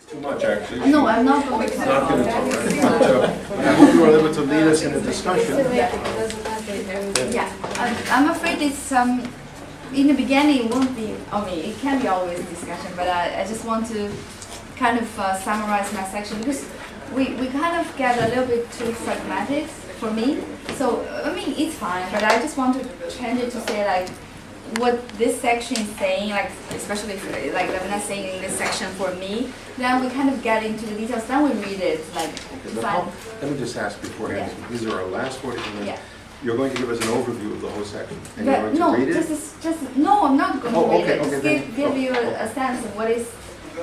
too much, actually. No, I'm not going to. Not going to talk, right? But I hope you are able to lead us in a discussion. Yeah, I'm afraid it's in the beginning it won't be. I mean, it can be always discussion, but I just want to kind of summarize my section because we kind of get a little bit too fragmented for me. So I mean, it's fine, but I just want to change it to say like what this section is saying, like especially if, like Levina saying in this section for me, then we kind of get into the details, then we read it like fine. Let me just ask beforehand, these are our last 40 minutes. Yeah. You're going to give us an overview of the whole section, and But you're going no, to read it? no, I'm not going to read okay, it. Just okay, give you a sense of what is,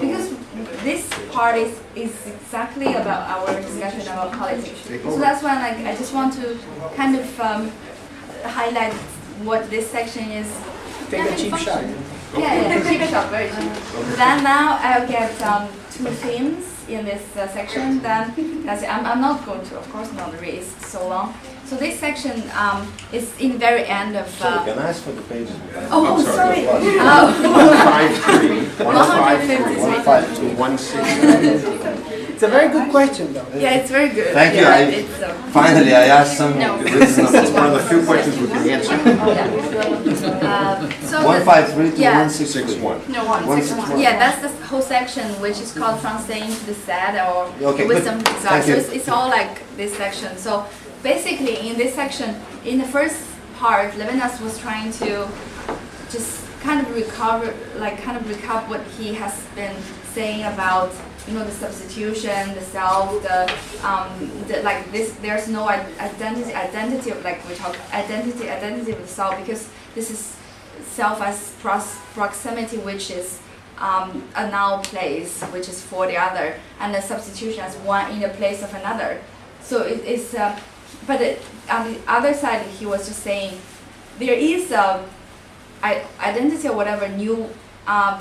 because this part is exactly about our discussion about politics. So that's why like I just want to kind of highlight what this section is. Take a cheap shot. Yeah, cheap shot, very cheap. Then now I'll get two themes in this section. Then that's it. I'm not going to, of course, not read. It's so long. So this section is in the very end of. Sorry, can I ask for the pages? Oh, I'm sorry. 153, 153, 116. It's a very good question, though. Yeah, it's very good. Thank you. Yeah, Finally, I asked some. No. This is not It's one of the few questions we can answer. So 153 to yeah. 161. No, 161. yeah, that's the whole section, which is called From Saying to the Sad or Okay, Wisdom good. to Desire. Thank So you. it's all like this section. So basically, in this section, in the first part, Levinas was trying to just kind of recap what he has been saying about, you know, the substitution, the self, the like this. There's no identity of, like we talk identity of the self, because this is self as proximity, which is a now place, which is for the other, and the substitution as one in the place of another. So it's but on the other side, he was just saying there is a identity or whatever new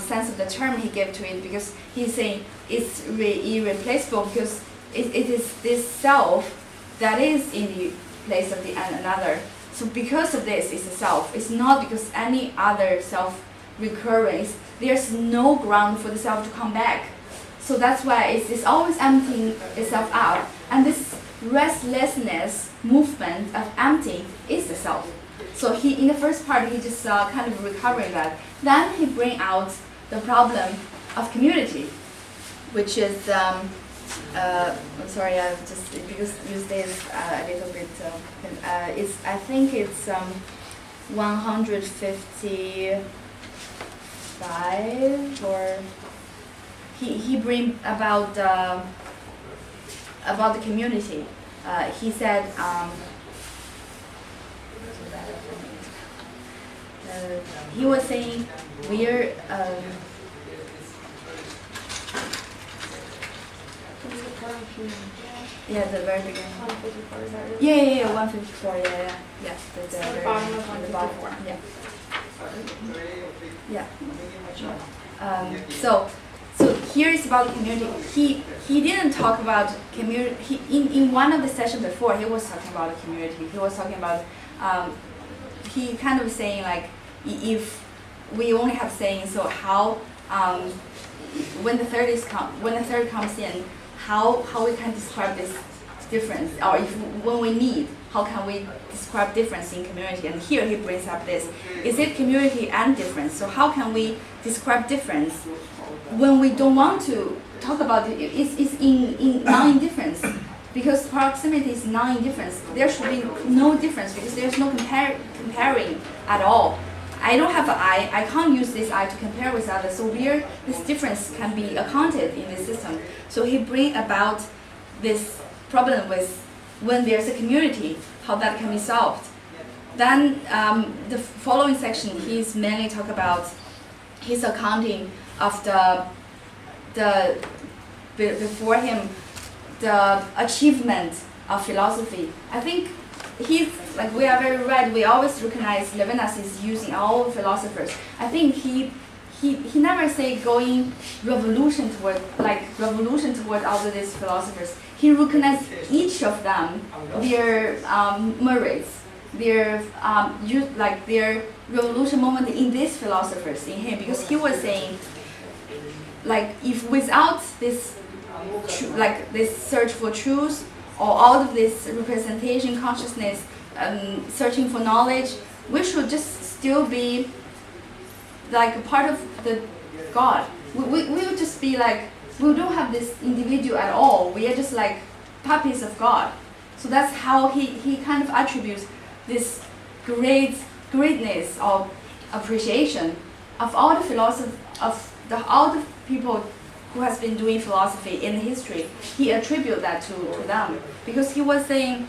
sense of the term he gave to it, because he's saying it's irreplaceable, because it is this self that is in the place of the another. So because of this, it's a self. It's not because any other self recurring. There's no ground for the self to come back. So that's why it's always emptying itself out. And this restlessness movement of emptying is the self. So he, in the first part, he just kind of recovering that. Then he bring out the problem of community, which is I'm sorry, I just because use this a little bit. It's I think it's 155 or he bring about the community. He said. He was saying we're yeah, the very beginning. 154. Yeah, 154. Yeah. That's the bottom of the bottom 154. Yeah. So here is about the community. He didn't talk about community. In one of the sessions before, he was talking about the community. He was talking about he kind of saying like, if we only have saying, so how when the third comes in, how we can describe this difference, or if when we need, how can we describe difference in community? And here he brings up this: is it community and difference? So how can we describe difference when we don't want to talk about it? It's in non-indifference. Because proximity is non-indifference. There should be no difference, because there's no comparing at all. I don't have an eye. I can't use this eye to compare with others. So where this difference can be accounted in this system. So he bring about this problem with when there's a community, how that can be solved. Then the following section, he's mainly talk about his accounting of the before him, the achievement of philosophy. I think he's like, we are very right. We always recognize Levinas is using all philosophers. I think he never say going revolution toward all of these philosophers. He recognized each of them, their merits, their their revolution moment in these philosophers, in him, because he was saying like if without this, like this search for truth, or all of this representation consciousness, searching for knowledge, we should just still be like a part of the God. We would just be like, we don't have this individual at all. We are just like puppies of God. So that's how he kind of attributes this greatness of appreciation of all the philosophy all the people who has been doing philosophy in history. He attributes that to them because he was saying,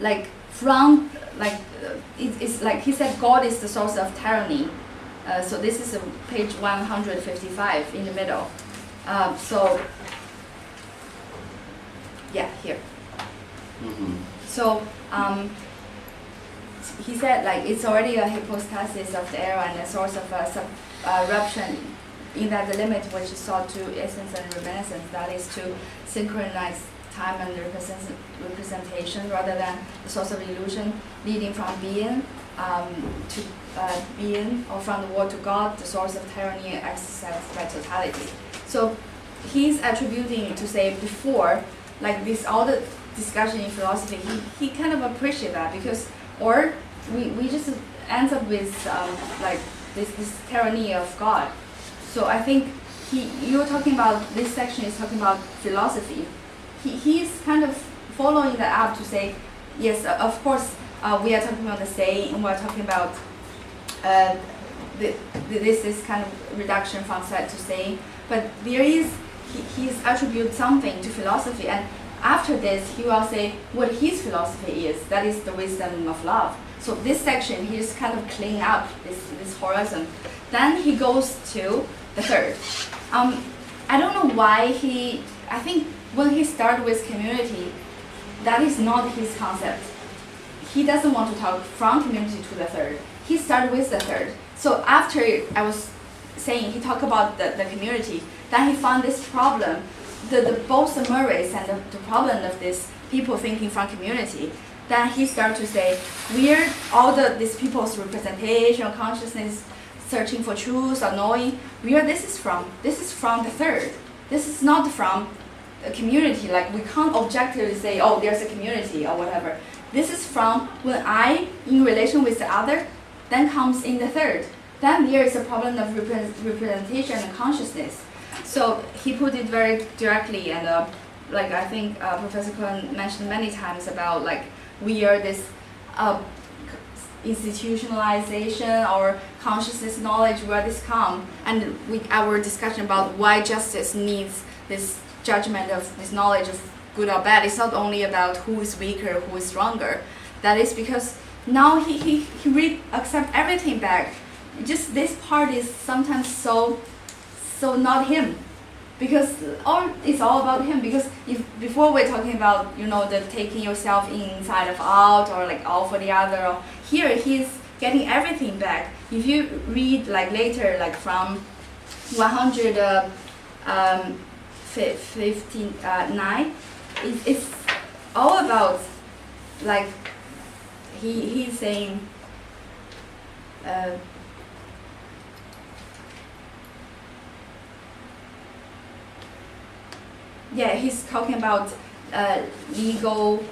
like from like it's like he said God is the source of tyranny. So this is page 155 in the middle. So yeah, here. So he said like it's already a hypostasis of the era and a source of eruption, in that the limit which is sought to essence and reminiscence, that is to synchronize time and representation rather than the source of illusion leading from being to being, or from the world to God, the source of tyranny exercised by totality. So he's attributing to say before, like this all the discussion in philosophy, he kind of appreciate that because, or we just ends up with like this tyranny of God. So I think you're talking about, this section is talking about philosophy. He's kind of following that up to say, yes, of course, we are talking about the saying, and we're talking about this kind of reduction from said to saying, but there is, he's attribute something to philosophy, and after this, he will say what his philosophy is, that is the wisdom of love. So this section, he just kind of clean up this horizon. Then he goes to the third. I don't know why I think when he started with community, that is not his concept. He doesn't want to talk from community to the third. He started with the third. So after I was saying he talked about the community, then he found this problem, both the merits and the problem of this people thinking from community. Then he started to say, where all these people's representation, consciousness, searching for truth or knowing, where this is from? This is from the third. This is not from a community. Like we can't objectively say, oh, there's a community or whatever. This is from when I, in relation with the other, then comes in the third. Then there is a problem of representation and consciousness. So he put it very directly, and like I think Professor Cohen mentioned many times about like we are this institutionalization or consciousness knowledge, where this come, and our discussion about why justice needs this judgment of this knowledge of good or bad. It's not only about who is weaker, who is stronger. That is because now he accept everything back. Just this part is sometimes so not him, because it's all about him. Because if before we're talking about the taking yourself inside of out, or like all for the other, or here he's getting everything back. If you read like later, like from 159, it's all about like he's saying. Yeah, he's talking about legal,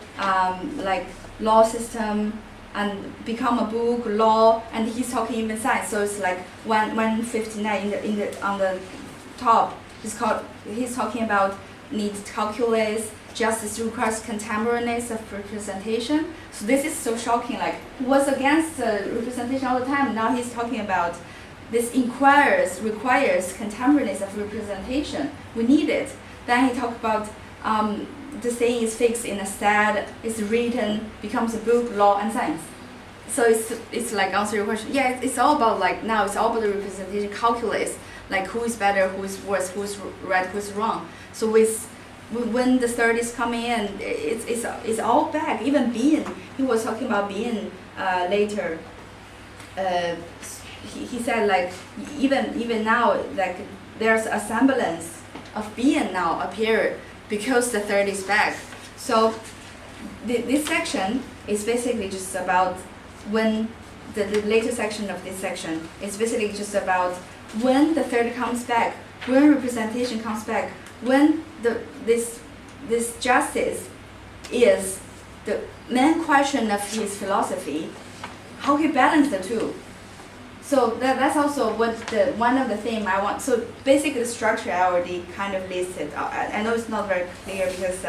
like law system, and become a book, law, and he's talking even science. So it's like 159 on the top. He's talking about needs calculus, justice requires contemporaneous of representation. So this is so shocking. Like he was against representation all the time. Now he's talking about this requires contemporaneous of representation. We need it. Then he talked about the saying is fixed in a stead, it's written, becomes a book, law, and science. So it's like answer your question. Yeah, it's all about like now it's all about the representation calculus, like who is better, who is worse, who is right, who is wrong. So when the third is coming in, it's all back. Even being, he was talking about being later. He said like even now like there's a semblance of being now appear because the third is back. So this section is basically just about when the later section of this section is basically just about when the third comes back, when representation comes back, when this justice is the main question of his philosophy, how he balanced the two. So that's also what one of the theme I want. So basically the structure I already kind of listed. I know it's not very clear because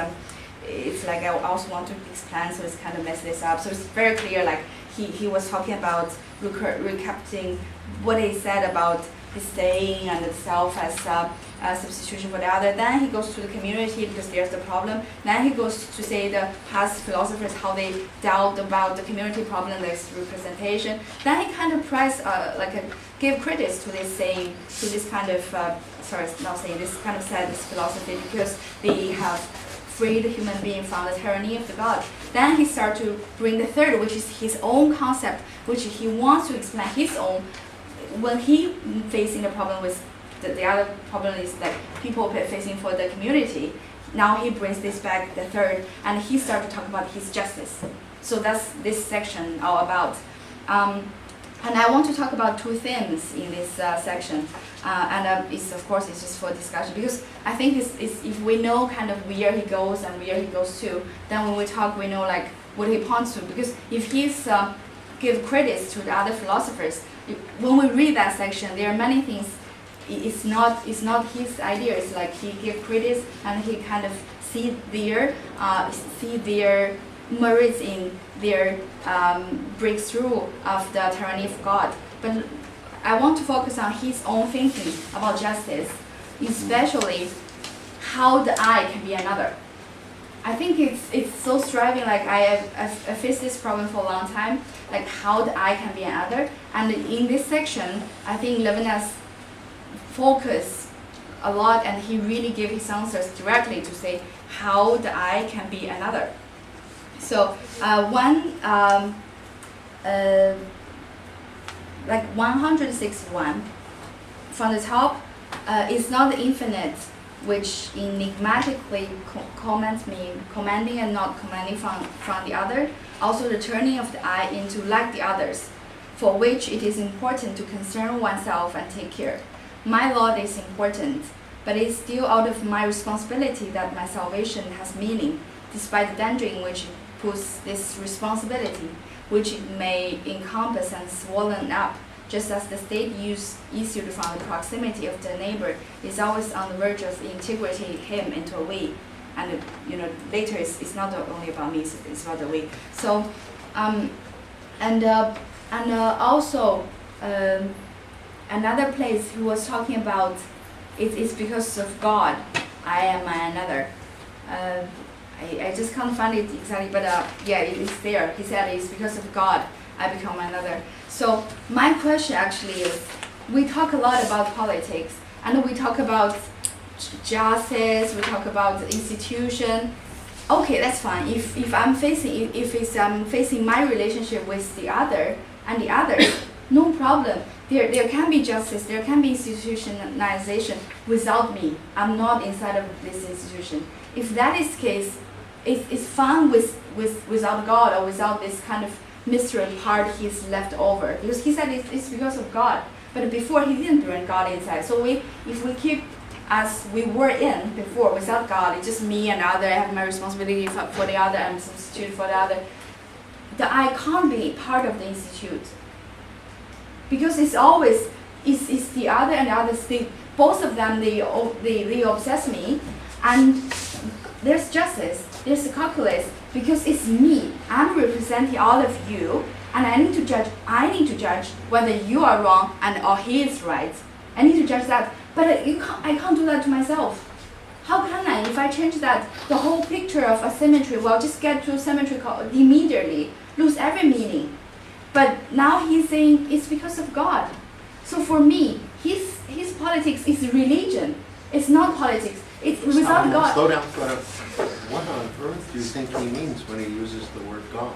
it's like I also want to explain, so it's kind of mess this up. So it's very clear, like he was talking about recapping what he said about his saying and the self as a substitution for the other. Then he goes to the community because there's the problem. Then he goes to say the past philosophers, how they dealt about the community problem, this representation. Then he kind of give credit to this saying, to this kind of, this kind of said this philosophy because they have freed the human being from the tyranny of the God. Then he starts to bring the third, which is his own concept, which he wants to explain his own. When he facing the problem with the other problem is that people facing for the community, now he brings this back, the third, and he starts to talk about his justice. So that's this section all about. And I want to talk about two themes in this section, it's of course it's just for discussion because I think it's if we know kind of where he goes and where he goes to, then when we talk we know like what he points to. Because if he's give credits to the other philosophers, when we read that section, there are many things. It's not his idea. It's like he give credits and he kind of see their merits in their breakthrough of the tyranny of God. But I want to focus on his own thinking about justice, especially how the I can be another. I think it's so striving. Like I faced this problem for a long time. Like how the I can be another. And in this section, I think Levinas focus a lot, and he really gave his answers directly to say how the I can be another. So like 161 from the top is not the infinite, which enigmatically commanding and not commanding from the other. Also the turning of the I into like the others, for which it is important to concern oneself and take care. My lot is important, but it is still out of my responsibility that my salvation has meaning, despite the danger in which it puts this responsibility, which it may encompass and swollen up, just as the state issued from the proximity of the neighbor is always on the verge of integrating him into a we. And later it's not only about me, it's about the we. So, also another place he was talking about it's because of God I am another. I just can't find it exactly, but yeah, it's there. He said it's because of God I become another. So my question actually is, we talk a lot about politics, and we talk about justice, we talk about the institution. Okay, that's fine. If I'm facing my relationship with the other and the others, no problem. There can be justice, there can be institutionalization without me. I'm not inside of this institution. If that is the case, it's fine without God or without this kind of mystery part he's left over. Because he said it's because of God. But before he didn't bring God inside. So if we keep as we were in before without God, it's just me and other, I have my responsibility for the other, I'm substitute for the other. The I can't be part of the institute. Because it's always it's the other and the other state. Both of them they obsess me, and there's justice, there's a calculus, because it's me. I'm representing all of you, and I need to judge whether you are wrong or he is right. I need to judge that, but I can't do that to myself. How can I? If I change that, the whole picture of asymmetry will just get to symmetry immediately, lose every meaning. But now he's saying it's because of God. So for me, his politics is religion. It's not politics. It's without God. Slow down. What on earth do you think he means when he uses the word God?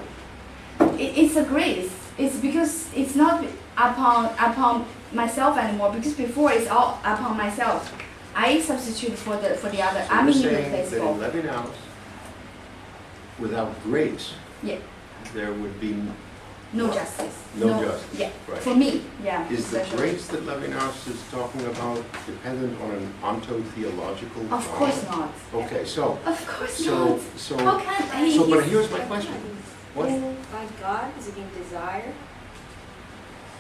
It's a grace. It's because it's not upon myself anymore. Because before it's all upon myself. I substitute for the other. So I'm you're saying irreplaceable. that in Levinas, without grace, Yeah. there would be no justice. No justice, Yeah, right. for me, yeah. Is the especially. grace that Levinas is talking about dependent on an ontotheological Of knowledge? course not. Okay, so, Of course so, not. so, How can he? so, but he's- here's my question. What? By God, does it mean desire?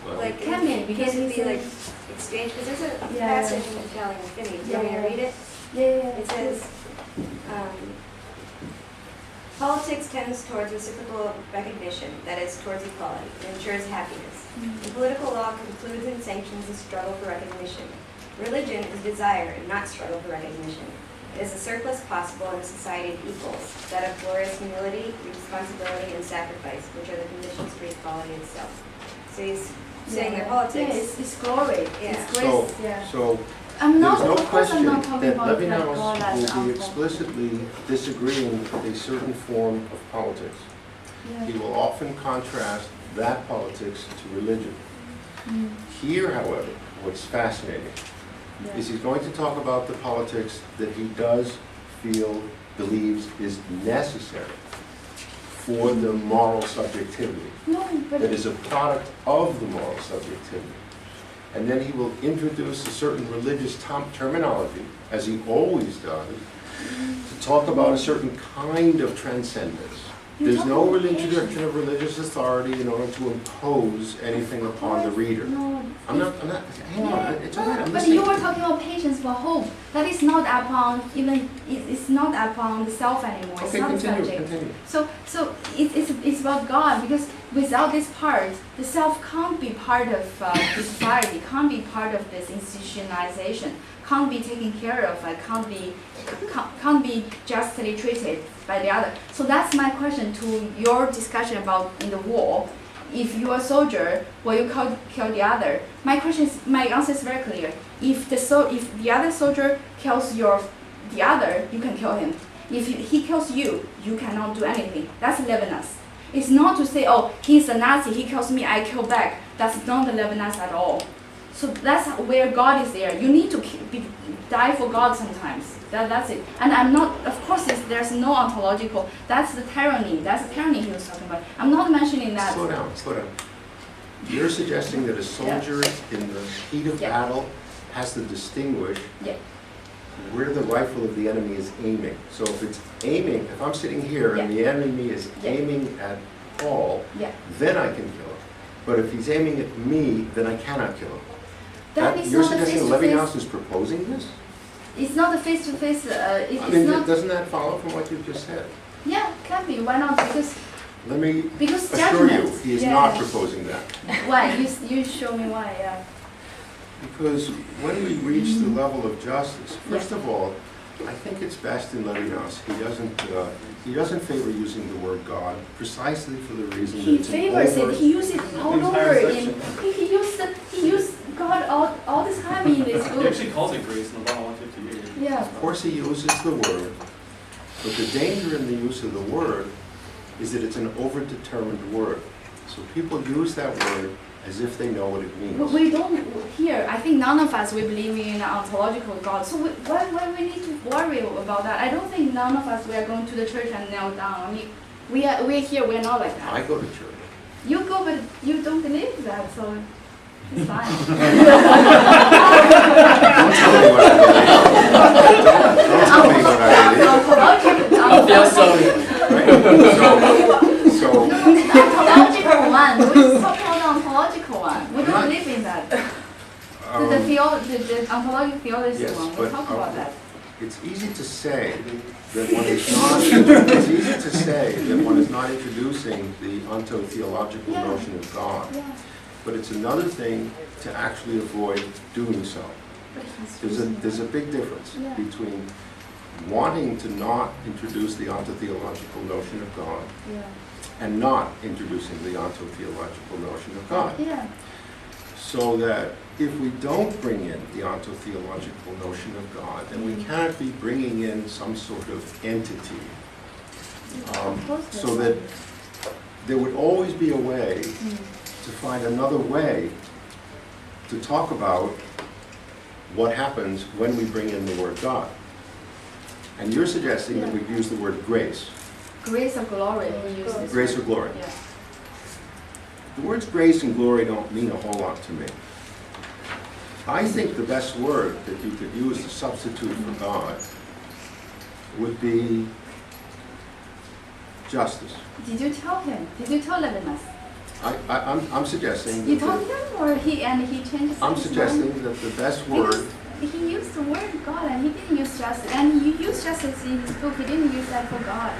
Well, Like, Can be, because it'd be it's like exchange, because there's a Yeah. passage in Italian Infinity, do you want me to read it? Yeah. It says, politics tends towards reciprocal recognition, that is, towards equality, and ensures happiness. And political law concludes and sanctions the struggle for recognition. Religion is desire and not struggle for recognition. It is a surplus possible in a society of equals, that of glorious humility, responsibility, and sacrifice, which are the conditions for equality itself. So he's saying that politics. Yeah, it's glory. Yeah. It's So, grace. Yeah. so I'm not. there's no Of course, I'm question not talking that about like God Levinas as will be uncle. explicitly disagreeing with a certain form of politics. He Yeah. will often contrast that politics to religion. Mm. Here, however, what's fascinating Yeah. is he's going to talk about the politics that he does feel, believes is necessary for the moral subjectivity, No, but that is a product of the moral subjectivity. And then he will introduce a certain religious terminology, as he always does, to talk about a certain kind of transcendence. You're There's no talking about introduction of religious authority in order to impose anything upon the reader. No. I'm not, hang on, it's all right, I'm But you listening. were talking about patience for hope. That is not upon it's not upon the self anymore. It's Okay, not a continue, subject. continue. So it's about God, because without this part, the self can't be part of the society, can't be part of this institutionalization, can't be taken care of, can't be justly treated by the other. So that's my question to your discussion about in the war. If you are a soldier, will you kill the other? My answer is very clear. If the other soldier kills the other, you can kill him. If he kills you, you cannot do anything. That's Levinas. It's not to say, oh, he's a Nazi, he kills me, I kill back. That's not the Levinas at all. So that's where God is there. You need to die for God sometimes. That's it. And I'm not, of course, there's no ontological. That's the tyranny. That's the tyranny he was talking about. I'm not mentioning that. Slow down, slow down. You're suggesting that a soldier in the heat of Yeah. battle has to distinguish Yeah. where the rifle of the enemy is aiming. So if it's aiming, if I'm sitting here and the enemy is Yeah. aiming at Paul, Yeah. then I can kill him. But if he's aiming at me, then I cannot kill him. That is You're not a suggesting face-to-face. Levinas is proposing this? It's not a face-to-face. I It's mean, not. doesn't that follow from what you just said? Yeah, can be. Why not? Let me Because assure you, judgment. he is Yeah. not proposing that. Why? You show me why. Yeah. Because when we reach the level of justice, first of all, I think it's best in Levinas, he doesn't favor using the word God precisely for the reason that He it's an favors over- it. He used it all entire over. section. He used God all this time in this He book. actually calls it grace in the bottom 158. Yeah. Of course he uses the word, but the danger in the use of the word is that it's an overdetermined word. So people use that word as if they know what it means. We don't here. I think none of us we believe in an ontological God. So why we need to worry about that? I don't think none of us we are going to the church and kneel down. I mean, we're here. We're not like I that. go to church. You go, but you don't believe that, so it's fine. Don't tell me what I believe. Don't tell me what I believe. I feel sorry. So, the ontological one. We're talking about the ontological one. We don't believe in that. The ontological theology yes, one. but, We'll talk about that. it's easy to say that one is not. It's easy to say that one is not introducing the ontotheological Yeah. notion of God, Yeah. but it's another thing to actually avoid doing so. But he's There's a big difference Yeah. between wanting to not introduce the ontotheological notion of God Yeah. and not introducing the ontotheological notion of God. Yeah. So that if we don't bring in the ontotheological notion of God, then we can't be bringing in some sort of entity. So that there would always be a way to find another way to talk about what happens when we bring in the word God. And you're suggesting that we use the word grace. Grace of glory. We use this Grace word. or glory. Yeah. the words grace and glory don't mean a whole lot to me. I think the best word that you could use to substitute for God would be justice. Did you tell him? Did you tell Levinas? I'm suggesting. You that told him, or he changed his I'm mind? suggesting that the best word. Because he used the word God, and he didn't use justice. And you used justice in his book. He didn't use that for God.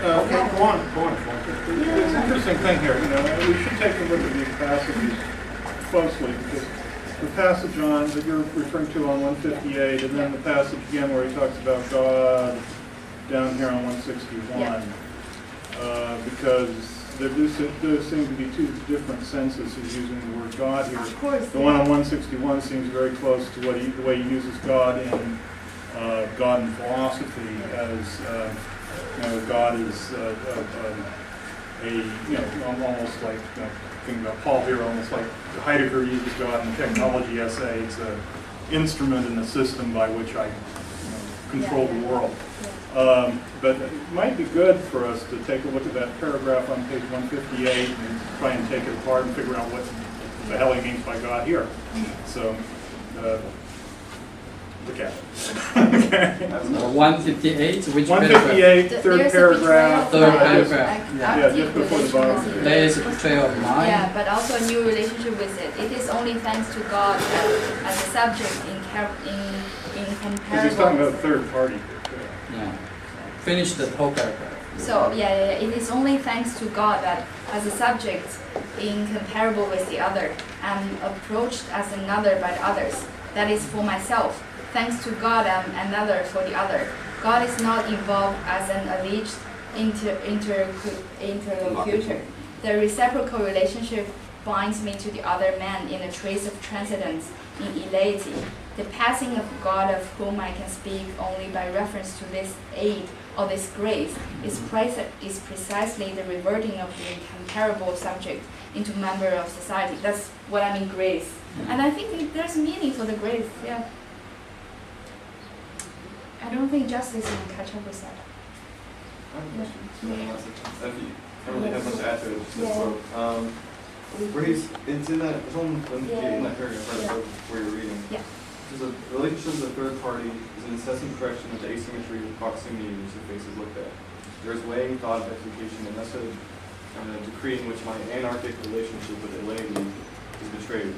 Go on. It's an interesting thing here, we should take a look at these passages closely, because the passage that you're referring to on 158, and then the passage again where he talks about God down here on 161, because there do seem to be two different senses of using the word God here. Of course. The one on 161 seems very close to the way he uses God in philosophy as God is almost like thinking about Paul here, almost like Heidegger uses God in the technology essay. It's an instrument in the system by which I control the world. But it might be good for us to take a look at that paragraph on page 158 and try and take it apart and figure out what the hell he means by God here. So, look at it. Okay. 158, which 158, There's third a paragraph. betrayal Third of paragraph. an Yeah, active just before the bottom. relationship. There is a portrayal of mind. Yeah, but also a new relationship with it. It is only thanks to God that as a subject in Because he's talking about comparable. third party. Yeah. Finish the whole paragraph. So yeah, it is only thanks to God that as a subject incomparable with the other, I'm approached as another by the others. That is for myself. Thanks to God, I'm another for the other. God is not involved as an alleged interlocutor. The reciprocal relationship binds me to the other man in a trace of transcendence, in elati. The passing of God, of whom I can speak only by reference to this aid or this grace, is precisely the reverting of the incomparable subject into member of society. That's what I mean, grace. And I think there's meaning for the grace, yeah. I don't think justice will catch up with that. I don't really have much to add to it. Just this quote. Grace, it's in that, it's on in that paragraph right where you're reading. Yeah. Because a relationship with a third party is an incessant correction of the asymmetry of proximity in which the face is looked at. There is weighing, thought, of execution, and thus a decree in which my anarchic relationship with Eleni is betrayed.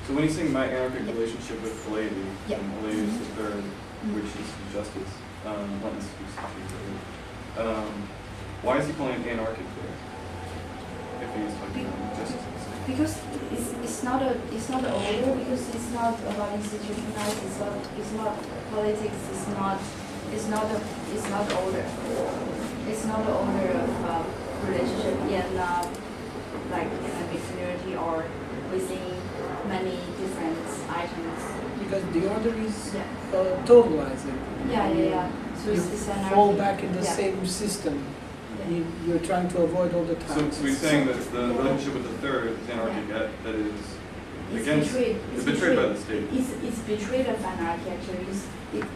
So when he's saying my anarchic relationship with Eleni, and Eleni is the third, which is justice, why is he calling it anarchic there? If he's talking about justice. Because it's not an order, because it's not about institutionalized, it's not politics, it's not order. It's not the order of relationship in like in a big community or within many different items. Because the order is totalizing. Yeah. So it's You anarchy. fall back in the Yeah. same system. Yeah. You're trying to avoid all the time. So he's saying that the relationship with the third is anarchic, that is against, it's betrayed by the state. It's betrayed of anarchy actually.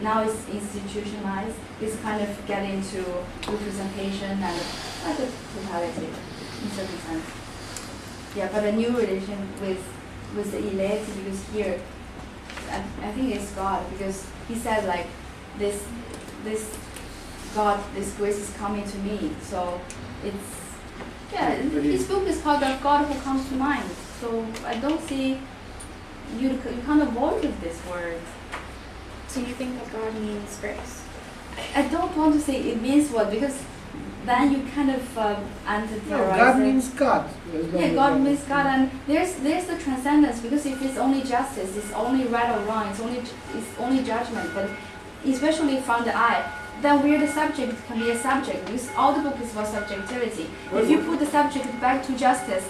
Now it's institutionalized. It's kind of get into representation and like a totality in certain sense. Yeah, but a new relation with the elect, because here I think it's God, because he said like this God, this grace is coming to me. So his book is called The God Who Comes to Mind. So I don't see you can't avoid this word. So you think that God means grace? I don't want to say it means what, because then you kind of anti-theorize God it. means God. Yeah, God means God, and there's the transcendence, because if it's only justice, it's only right or wrong, it's only judgment, but especially from the I, then where the subject can be a subject, because all the book is about subjectivity. If you put the subject back to justice,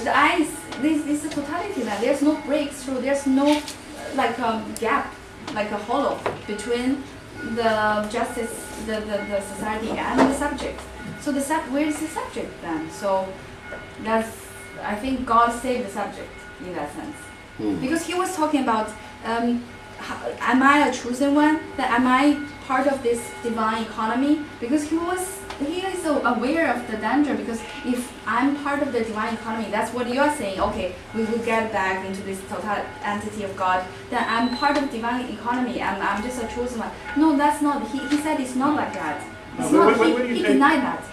the I is a totality now. There's no breakthrough, there's no like gap, like a hollow between the justice, the society and the subject. So where is the subject then? So that's, I think God saved the subject in that sense. Because he was talking about, am I a chosen one? Then am I part of this divine economy because he is so aware of the danger. Because if I'm part of the divine economy, that's what you are saying. Okay, we will get back into this total entity of God. Then I'm part of divine economy. I'm just a chosen one. No, that's not. He said it's not like that. It's No, not. but what do you He take- denied that.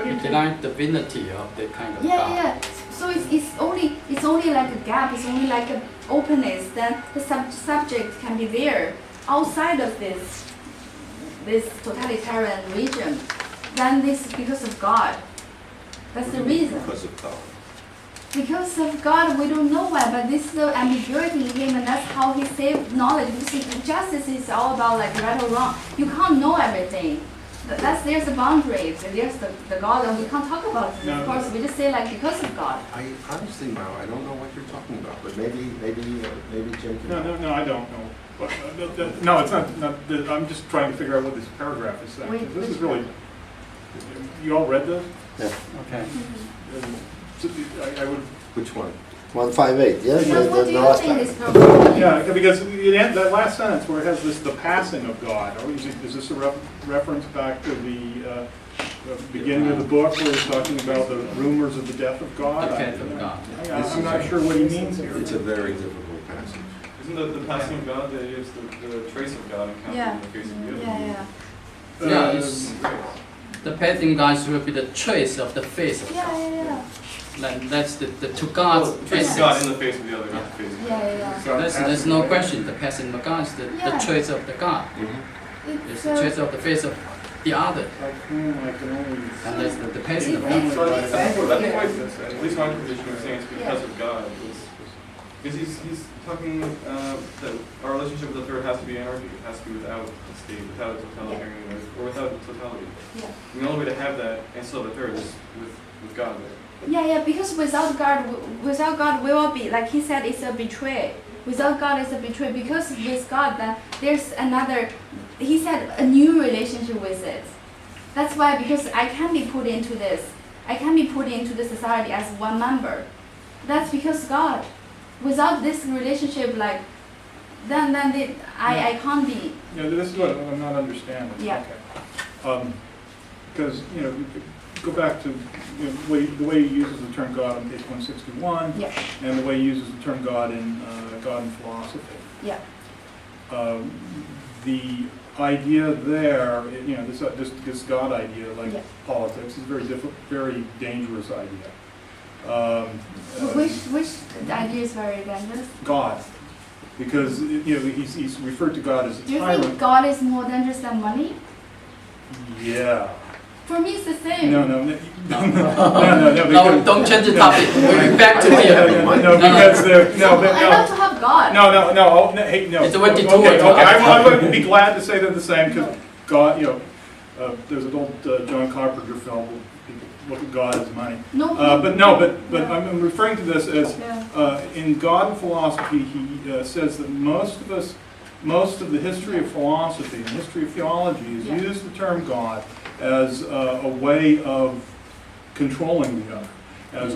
You deny divinity of the kind of Yeah, God. yeah. So it's only like a gap. It's only like an openness. Then the subject can be there outside of this totalitarian region. Then this is because of God. That's the reason. Because of God. Because of God, we don't know why, but this is the ambiguity in him, and that's how he saved knowledge. Because justice is all about like right or wrong. You can't know everything. There's the boundaries, and there's the God, and we can't talk about it. No. Of course, we just say like because of God. I honestly, Mao, I don't know what you're talking about, but maybe Jim can. No, I don't know. But, no, it's not, I'm just trying to figure out what this paragraph is saying. Wait, This is which really, you all read this? Okay. So I would, Which one? 158, yeah? Because what do the you last think time. is problem? yeah, because that last sentence where it has this, the passing of God, or is this a reference back to the beginning of the book where it's talking about the rumors of the death of God? The death of God, I'm not sure what he means here. It's a very difficult passage. Isn't the passing of God that is the trace of God encountered Yeah. in the face of the other? Yeah. Yeah, it's, the passing God will be the trace of the face of God. Yeah. Like, that's the to God's Oh, trace of God in essence. the face of the other, not the face of God. Yeah. There's no question. The passing of God is the Yeah. trace of the God. It's the trace of the face of the other. Like whom I can only. And that's the passing of It's- God. So I think Yeah. at least my position was saying it's because of God. Because he's talking that our relationship with the third has to be anarchy. It has to be without a state, without a totalitarian universe, or without totality. Yeah. And the only way to have that and still have a third is with God there. Yeah, because without God, we will be, like he said, it's a betray. Without God, it's a betray. Because with God, then there's another, he said, a new relationship with it. That's why, because I can be put into this. I can be put into the society as one member. That's because God. Without this relationship, like, then I can't be. Yeah, this is what I'm not understanding. Yeah. Okay. Because, go back to the way he uses the term God on page 161, Yeah. and the way he uses the term God in Philosophy. Yeah. The idea there, this God idea, like Yeah. politics, is a very dangerous idea. Which idea is very dangerous? God, because he's referred to God as a Do you tyrant. think God is more dangerous than money? Yeah. For me, it's the same. No. No, because- don't change the topic. We'll be back to No, here. because I love to have God. Hey, no. It's a way to do Okay, it. I would be glad to say they're the same because God, there's an old John Carpenter film where people look at God as money. No. But I'm referring to this as in God and Philosophy. He says that most of the history of philosophy and history of theology has used the term God as a way of controlling the other. As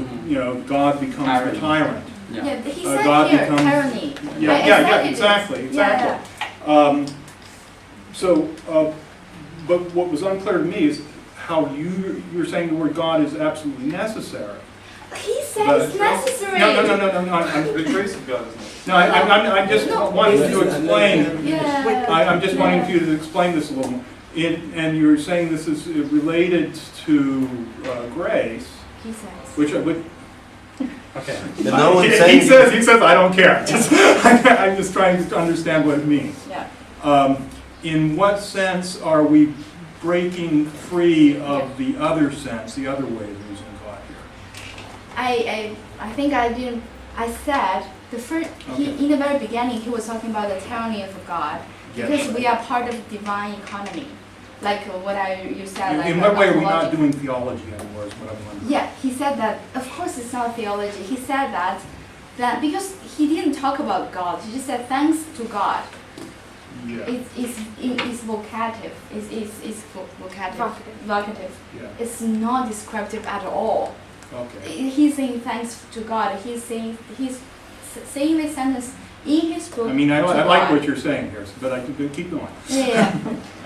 God becomes the tyrant. Yeah, he said God here, becomes- tyranny. Exactly. Yeah. But what was unclear to me is how you're saying the word God is absolutely necessary. He said But- it's necessary. No. The trace of God is not. I'm just wanting to explain. Yeah. I'm just wanting you to explain this a little more. And you're saying this is related to grace, He says. which I would. Okay. But no one's He saying. says I don't care. I'm just trying to understand what it means. Yeah. In what sense are we breaking free of the other sense, the other way of using God here? I think I didn't. I said the first. In the very beginning, he was talking about the tyranny of God because we are part of the divine economy, like you said. In what way are we not doing theology anymore? Is what I'm wondering. Yeah, he said that. Of course, it's not theology. He said that because he didn't talk about God. He just said thanks to God. Yeah. It's vocative. It's vocative. Yeah. It's not descriptive at all. Okay. He's saying thanks to God. He's saying this sentence In his book, I mean, I To like God. what you're saying here, but I can keep going. Yeah.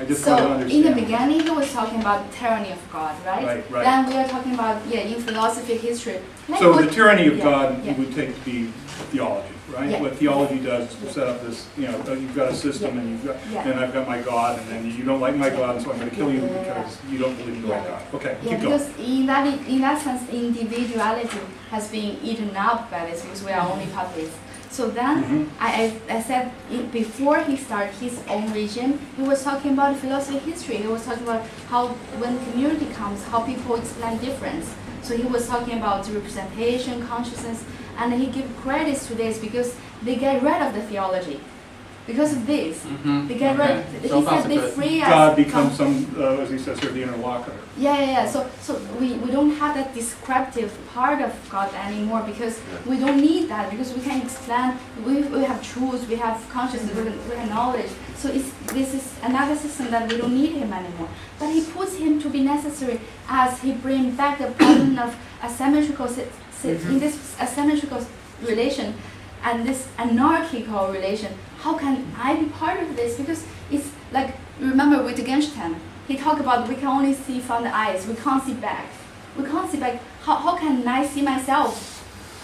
I just want to So understand. in the beginning, he was talking about the tyranny of God, right? Right. Then we are talking about in philosophy, history. Like So what- the tyranny of yeah, God yeah. you would take to be theology, right? Yeah. What theology does is to set up this, you've got a system and you've got, Yeah. and I've got my God, and then you don't like my God, and so I'm going to kill you Yeah. because you don't believe in the right Yeah. God. Okay, Yeah, keep going. because in that sense, individuality has been eaten up by this because we are only puppets. So then Mhm. I said before he started his own region, he was talking about philosophy, history. He was talking about how when community comes, how people explain difference. So he was talking about representation, consciousness, and he gave credits to this because they get rid of the theology. Because of this, Mhm. they get rid. Okay. He So far, said so they good. free us. God becomes as he says here, the interlocutor. Yeah. So we don't have that descriptive part of God anymore because we don't need that because we can explain. We have truth, we have consciousness, we have knowledge. So this is another system that we don't need him anymore. But he puts him to be necessary as he brings back the problem of asymmetrical in this asymmetrical relation and this anarchical relation. How can I be part of this? Because it's like, remember with Wittgenstein, he talked about we can only see from the eyes, we can't see back. We can't see back. How can I see myself?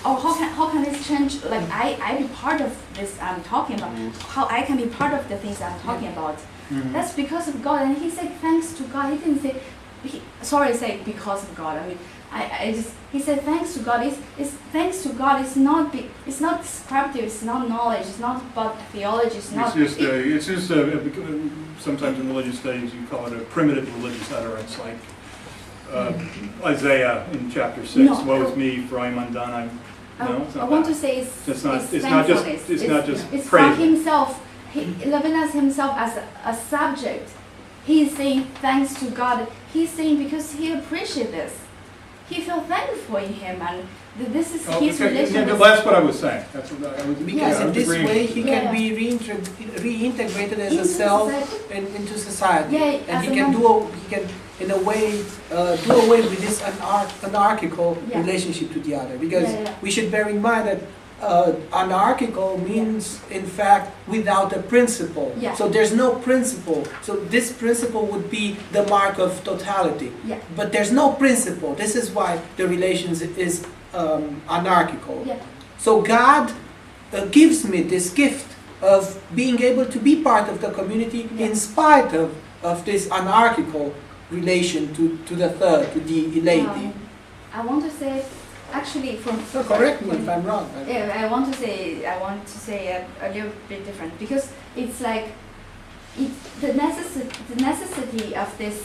Or how can this change? Like I be part of this I'm talking about. How I can be part of the things I'm talking about. Mhm. That's because of God. And he said thanks to God. He didn't say, say because of God. I mean, he said thanks to God. It's thanks to God. It's not descriptive. It's not knowledge. It's not about theology. It's not. It's just sometimes in religious studies you call it a primitive religious utterance, like Isaiah in chapter 6. No. Woe is me, for I am undone. It's I not want that. to say It's not just thankfulness. It's from praising. himself. Levinas himself as a subject. He is saying thanks to God. He's saying because he appreciates this. He felt thankful in him, and this is his relation. Yeah, that's what I was saying. That's what I was. Because I in was this agreeing. way he Yeah. can be reintegrated as Into a self society. into society, Yeah, and as he a can member. he can in a way do away with this anarchical Yeah. relationship to the other. Because Yeah. we should bear in mind that anarchical means in fact without a principle. Yeah. So there's no principle. So this principle would be the mark of totality. Yeah. But there's no principle. This is why the relations is anarchical. Yeah. So God gives me this gift of being able to be part of the community in spite of this anarchical relation to the third, to the laity. I want to say, actually, from So correct me if I'm wrong. Yeah, I want to say a little bit different because it's like the necessity of this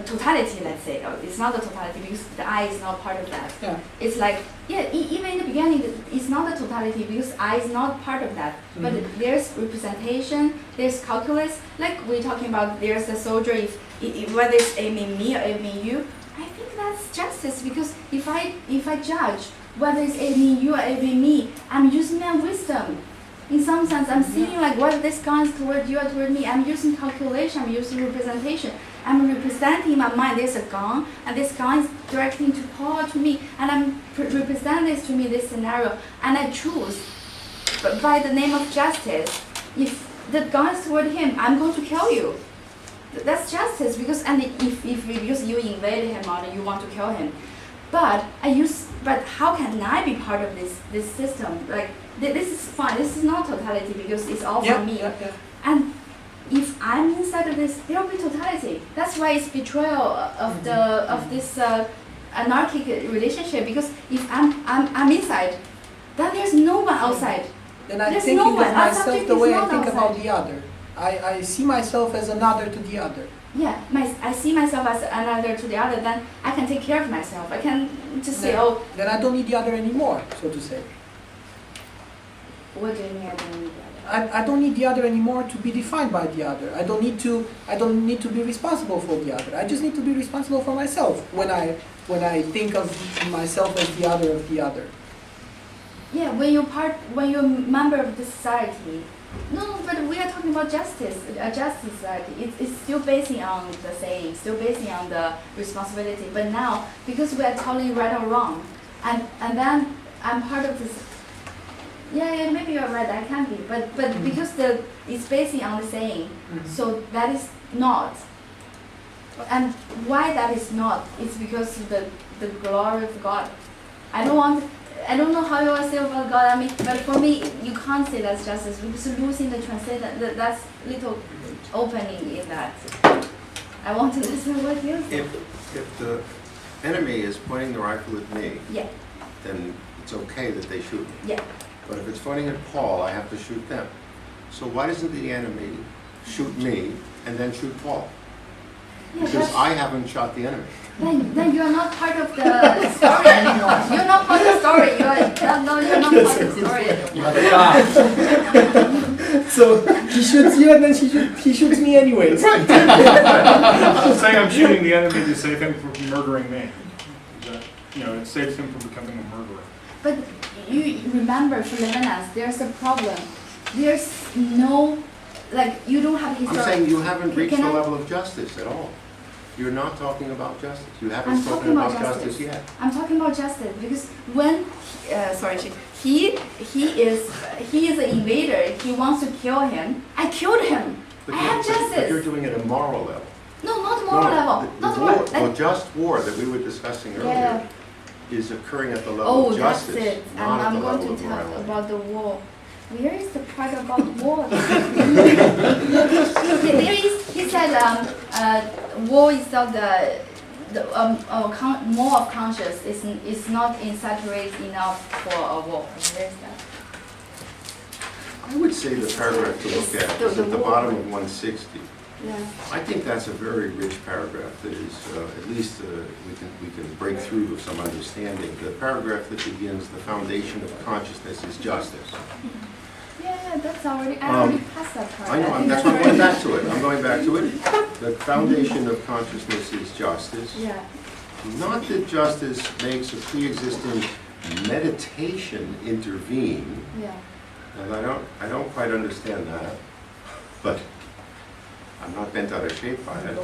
totality. Let's say it's not the totality because the I is not part of that. Yeah. It's like even in the beginning it's not the totality because I is not part of that. But there's representation, there's calculus. Like we're talking about, there's a soldier. If whether it's aiming me or aiming you. I think that's justice because if I judge whether it's aiming you or aiming me, I'm using my wisdom. In some sense, I'm seeing like whether this gun is toward you or toward me. I'm using calculation. I'm using representation. I'm representing in my mind. There's a gun, and this gun is directing to Paul to me, and I'm representing this to me this scenario, and I choose. But by the name of justice, if the gun is toward him, I'm going to kill you. That's justice because because you invaded him or you want to kill him, but how can I be part of this system? Like this is fine. This is not totality because it's all for me. And if I'm inside of this, there will be totality. That's why it's betrayal of this anarchic relationship. Because if I'm inside, then there's no one outside. Then I'm There's thinking no one. of Our myself subject the is way I not think about outside. the other. I see myself as another to the other. Yeah, I see myself as another to the other. Then I can take care of myself. I can just say, oh, Then I don't need the other anymore, so to say. what do you mean I don't need that? I don't need the other anymore to be defined by the other. I don't need to be responsible for the other. I just need to be responsible for myself when I think of myself as the other of the other. Yeah, when you're a member of the society. No, but we are talking about justice, a just society. It's still basing on the saying, still basing on the responsibility. But now, because we are calling right or wrong, and then I'm part of this. Yeah, maybe you're right. That can be, but because it's basing on the saying, so that is not. And why that is not? It's because of the glory of God. I don't know how you want to say about God. I mean, but for me, you can't say that's justice because losing the translation. That's little opening in that. I want to listen to what you say. If the enemy is pointing the rifle at me, Yeah. then it's okay that they shoot me. Yeah. But if it's pointing at Paul, I have to shoot them. So why doesn't the enemy shoot me and then shoot Paul? Yeah, Because I haven't shot the enemy. then you're not part of the story anymore. You're not part of the story. You're not part of the story anymore. So he shoots you and then he shoots me anyways. I'm saying I'm shooting the enemy to save him from murdering me. It saves him from becoming a murderer. But you remember, for Levinas, there's a problem. There's no, you don't have I'm historical. saying you haven't reached Can the I- level of justice at all. You're not talking about justice. You haven't I'm spoken talking about about justice justice. yet. I'm talking about justice because when, he is an invader. He wants to kill him. I killed him. I have But justice. you're doing it at a moral level. No, not moral level. The Not war, moral. the just war that we were discussing earlier Yeah. is occurring at the level Oh, of that's justice, it. And not at I'm the going level to of talk morality. about the war. Where is the part about war? He said war is not more of conscious is not insaturated enough for a war. Where is that? I would say the paragraph to look at is at the bottom of 160. Yeah. I think that's a very rich paragraph that is, at least we can break through with some understanding. The paragraph that begins, the foundation of consciousness is justice. Yeah, that's already, I already passed that part. I know, think that's why I'm already- going back to it. I'm going back to it. The foundation of consciousness is justice. Yeah. Not that justice makes a pre-existing meditation intervene, Yeah. and I don't quite understand that, but I'm not bent out of shape by it.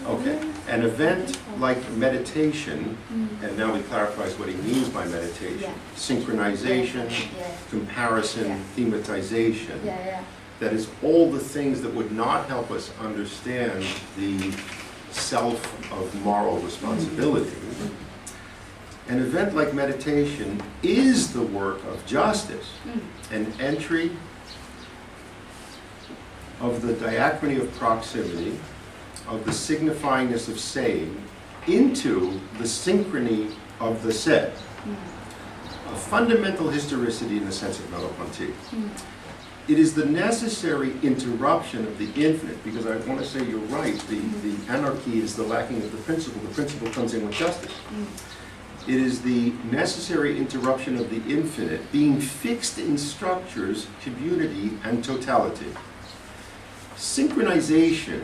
Okay, an event like meditation, and now he clarifies what he means by meditation, Yeah. synchronization, Yeah. comparison, Yeah. thematization, Yeah. that is all the things that would not help us understand the self of moral responsibility. An event like meditation is the work of justice, an entry of the diachrony of proximity, of the signifyingness of saying, into the synchrony of the said. A fundamental historicity in the sense of Merleau-Ponty. It is the necessary interruption of the infinite, because I want to say you're right, the anarchy is the lacking of the principle comes in with justice. It is the necessary interruption of the infinite, being fixed in structures, community, and totality. Synchronization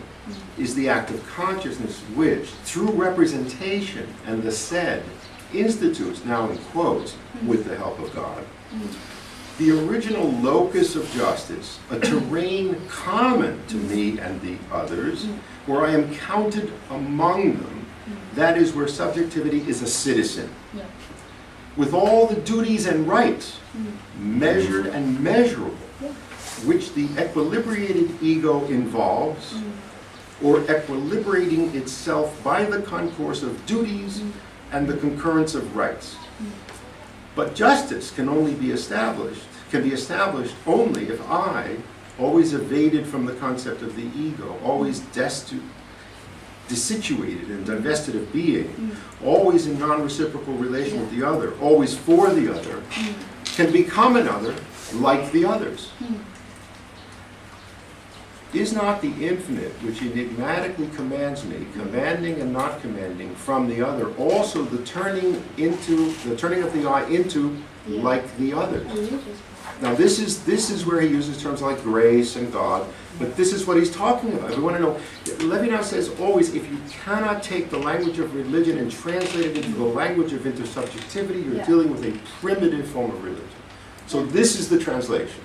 is the act of consciousness which, through representation and the said, institutes, now in quotes, with the help of God, the original locus of justice, a terrain common to me and the others, where I am counted among them, that is where subjectivity is a citizen. Yeah. With all the duties and rights, measured and measurable, which the equilibrated ego involves, or equilibrating itself by the concourse of duties and the concurrence of rights. But justice can be established only if I, always evaded from the concept of the ego, always desituated and divested of being, always in non-reciprocal relation with the other, always for the other, can become another like the others. Is not the infinite, which enigmatically commands me, commanding and not commanding from the other, also the turning of the I into like the others? Now this is where he uses terms like grace and God, but this is what he's talking about. We want to know, Levinas says always, if you cannot take the language of religion and translate it into the language of intersubjectivity, you're dealing with a primitive form of religion. So this is the translation,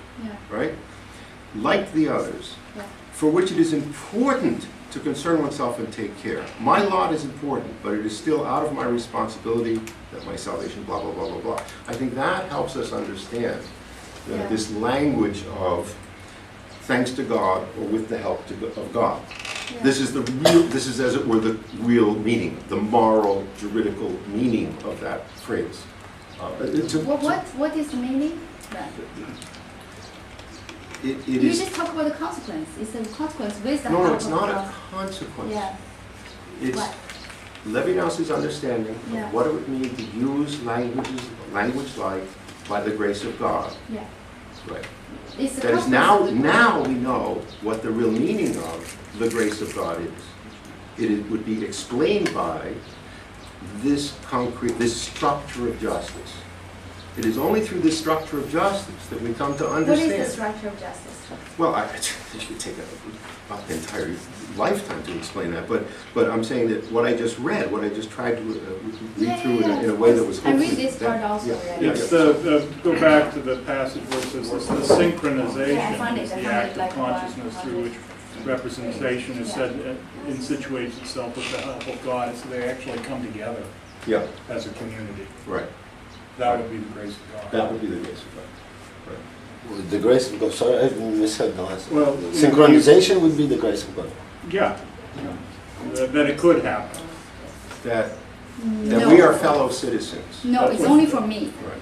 right? Like the others, for which it is important to concern oneself and take care. My lot is important, but it is still out of my responsibility that my salvation, blah, blah, blah, blah, blah. I think that helps us understand Yeah. this language of thanks to God or with the help of God. Yeah. This is as it were the real meaning, the moral, juridical meaning of that phrase. What is the meaning? Then? It You is, just talk about the consequence. It's a consequence with the no, help it's of not God. a consequence. Yeah. It's What? Levinas's understanding Yeah. of what it would mean to use language like by the grace of God. Yeah. Right. It's the That is consequence of the now we know what the real meaning of the grace of God is. It would be explained by this structure of justice. It is only through this structure of justice that we come to What understand. is the structure of justice? Well, it should take an entire lifetime to explain that, but I'm saying that what I just read, what I just tried to read through in a way that was I hopefully... read this part also already. Yeah, It's yeah. go back to the passage where it says the synchronization Yeah, I found it. is I the found act it of like consciousness one- through which representation is said situates itself with the help of God, so they actually come together Yeah, as a community. right. That would be the grace of God. That would be the grace of God. With the grace of God. Sorry, I misheard the last. Well, Synchronization would be the grace of God. Yeah, that it could happen. That No. we are fellow citizens. No, That's it's what- only for me. Right.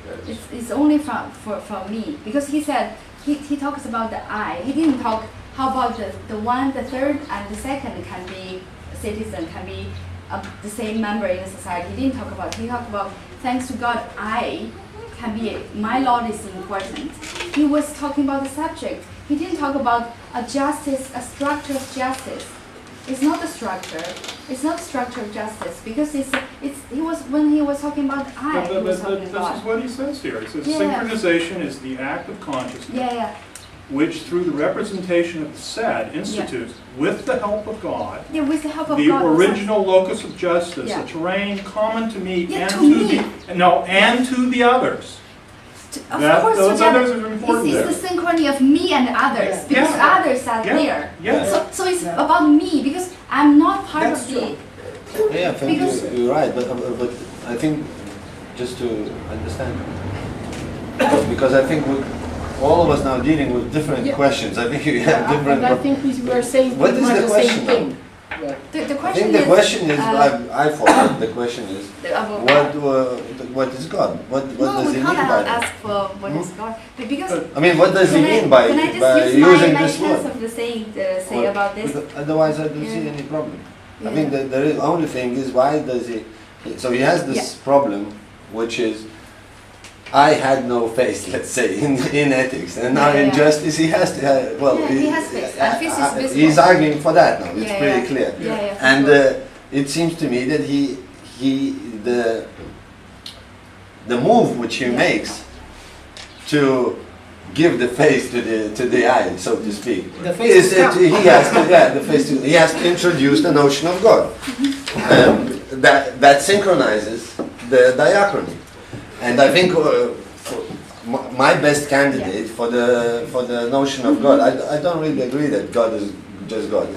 That is- It's only for me. Because he said, he talks about the I. He didn't talk, how about the one, the third, and the second can be a citizen, can be the same member in the society. He didn't talk about, he talked about, thanks to God, I can be, my Lord is important. He was talking about the subject. He didn't talk about a justice, a structure of justice. It's not the structure. It's not the structure of justice because when he was talking about I, he was talking This is about. what he says here. He says Yeah. synchronization is the act of consciousness Yeah. which through the representation of the said institutes, with the help of God, Yeah, with the help of the God. original locus of justice, Yeah. a terrain common to me Yeah, and to to me. and to the others. Of That- course, those together. others are important It's the synchrony of me and others because Yeah. others are Yeah. there. Yeah. So it's about me because I'm not part That's of the. true. Yeah, I think Because- you're right, but I think just to understand, because I think all of us now dealing with different Yeah. questions. I think you have different. And I think we were saying What pretty is much the the question same now? thing. The I question think the is. question is, I thought the question is, About what is God? What no, does we he mean can't by that? ask for what is God, but because. I mean, what does he Can I- mean by Can I just use using my this chance word? of the saying say Well, about this? because otherwise, I don't see Yeah. any problem. Yeah. I mean, the only thing is, why does he? So he has this problem, which is, I had no faith, let's say, in ethics, and now Yeah, in yeah. justice he has to have. Well, Yeah, he has faith, and faith is visible. he's arguing for that now. It's Yeah, pretty yeah. clear. Yeah, yeah, for And sure. it seems to me that the move which he Yeah. makes to give the face to the eye, so to speak, The face is to that come. he has to he has to introduce the notion of God. That synchronizes the diachrony, and I think my best candidate for the notion of God. I don't really agree that God is just God,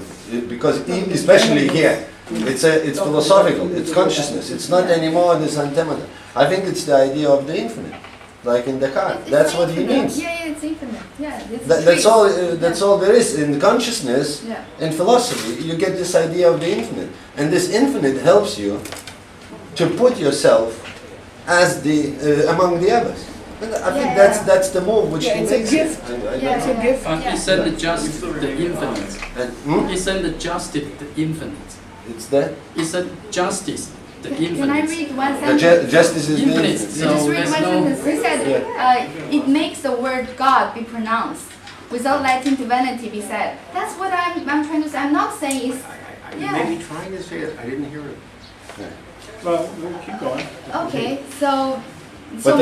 because especially here, it's philosophical, it's consciousness, it's not anymore this antemata. I think it's the idea of the infinite, like in Descartes. It's That's what he infinite. means. Yeah, it's infinite. Yeah, it's That's free. all. That's all there is in consciousness. Yeah. In philosophy, you get this idea of the infinite, and this infinite helps you to put yourself as the among the others. And I think Yeah. that's the move which Yeah, he it's a makes. gift. I don't Yeah, It's a know. gift. Yeah. He said the just, the infinite. And, He said the justice, the infinite. it's that He said justice, the Can I infinite. read one the sentence? justice is the Infinite. infinite. So Just read there's one no- sentence. He said, it makes the word God be pronounced without letting divinity be said. That's what I'm trying to say. I'm not saying it's. I Yeah. may be trying to say it, I didn't hear it. Well, we'll keep going. Okay, so. But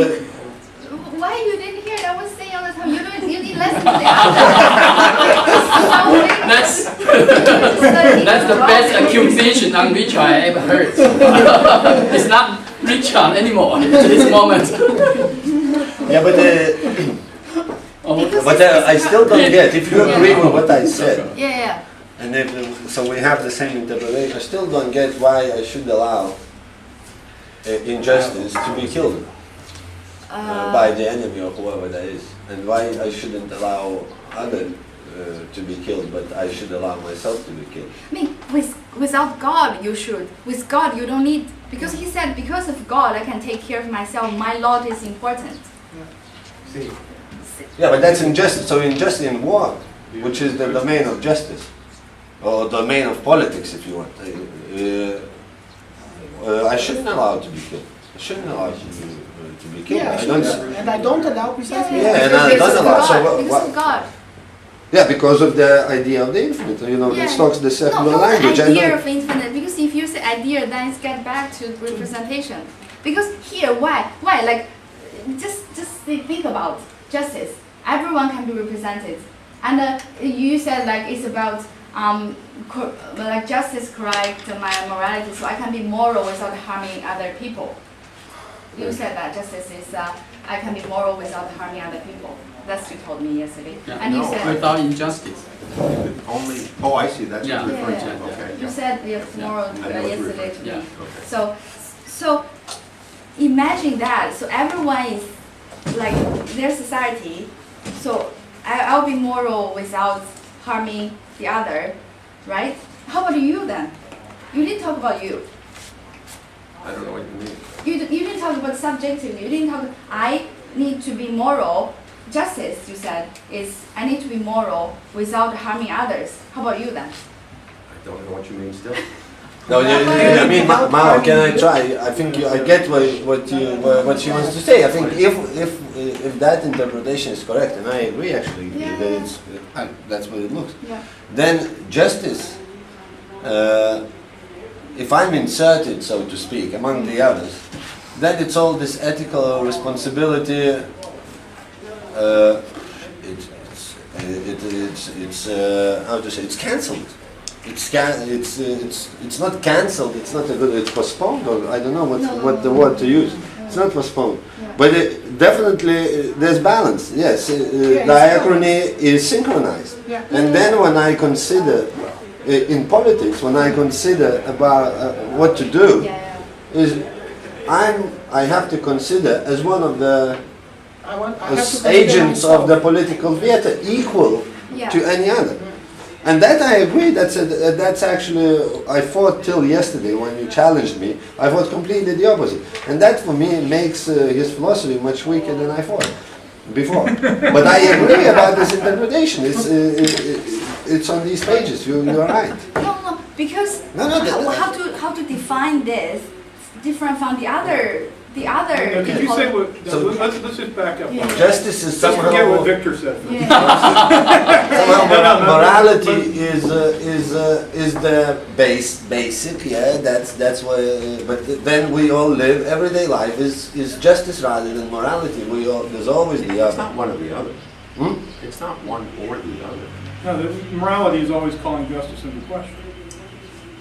Why you didn't hear it? I was saying all the time. You didn't listen to the other. That's That's that's the best accusation on Richard I ever heard. It's not Richard anymore at this moment. Yeah, but I still don't get. If you agree with what I said, Yeah. and if, so we have the same interpretation, I still don't get why I should allow injustice to be killed. by the enemy or whoever that is, and why I shouldn't allow others to be killed, but I should allow myself to be killed. I mean, without God, you should. With God, you don't need, because he said, because of God, I can take care of myself. My lot is important. See, Yeah, but that's injustice. So injustice in war, which is the domain of justice, or domain of politics, if you want. I shouldn't allow to be killed. I shouldn't allow to be killed. Yeah, I don't. and I don't allow precisely. Yeah, and I don't allow. So Because of God. Yeah, because of the idea of the infinite. You know, it talks the secular no, language. The I idea don't- of infinite, because if you say idea, then it's get back to representation. Because here, why? Like, just think about justice. Everyone can be represented, and you said like it's about like justice, correct, my morality. So I can be moral without harming other people. You said that justice is I can be moral without harming other people. That's what you told me yesterday. Yeah. And you No, said Without injustice. only, oh, I see, that's what Yeah. you're referring to, Yeah. okay. You said yes, moral I know what you're yesterday to me. Yeah. Okay. So imagine that. So everyone is like their society. So I'll be moral without harming the other, right? How about you then? You didn't talk about you. I don't know what you mean. You didn't talk about subjectively. You didn't talk. I need to be moral. Justice, you said, is I need to be moral without harming others. How about you then? I don't know what you mean still. No, I mean, Mao, can I try? I think I get what she wants to say. I think if that interpretation is correct, and I agree actually, Yeah. that it's, that's what it looks. Yeah. Then justice, if I'm inserted, so to speak, among the others, then it's all this ethical responsibility. It's how to say? It's cancelled. It's not cancelled. It's not a good. It's postponed, or I don't know what the word to use. It's not postponed, but definitely there's balance. Yes, diachrony is synchronized. Yeah. And then when I consider in politics, when I consider about what to do, is I have to consider as one of the I have to consider agents myself. of the political theater equal Yeah. to any other. And that I agree, that's actually, I thought till yesterday when you challenged me, I thought completely the opposite. And that for me makes his philosophy much weaker than I thought before. But I agree about this interpretation, it's on these pages, you're right. No, because No, how to define this different from the other Now, Did you say what, So- let's just back up. Yeah. Justice is Let's forget somehow, what Victor said. somehow No, morality is the basic, yeah, that's why, but then we all live, everyday life is justice rather than morality, there's always the It's other. not one or the other. Hmm? It's not one or the other. No, the morality is always calling justice into question.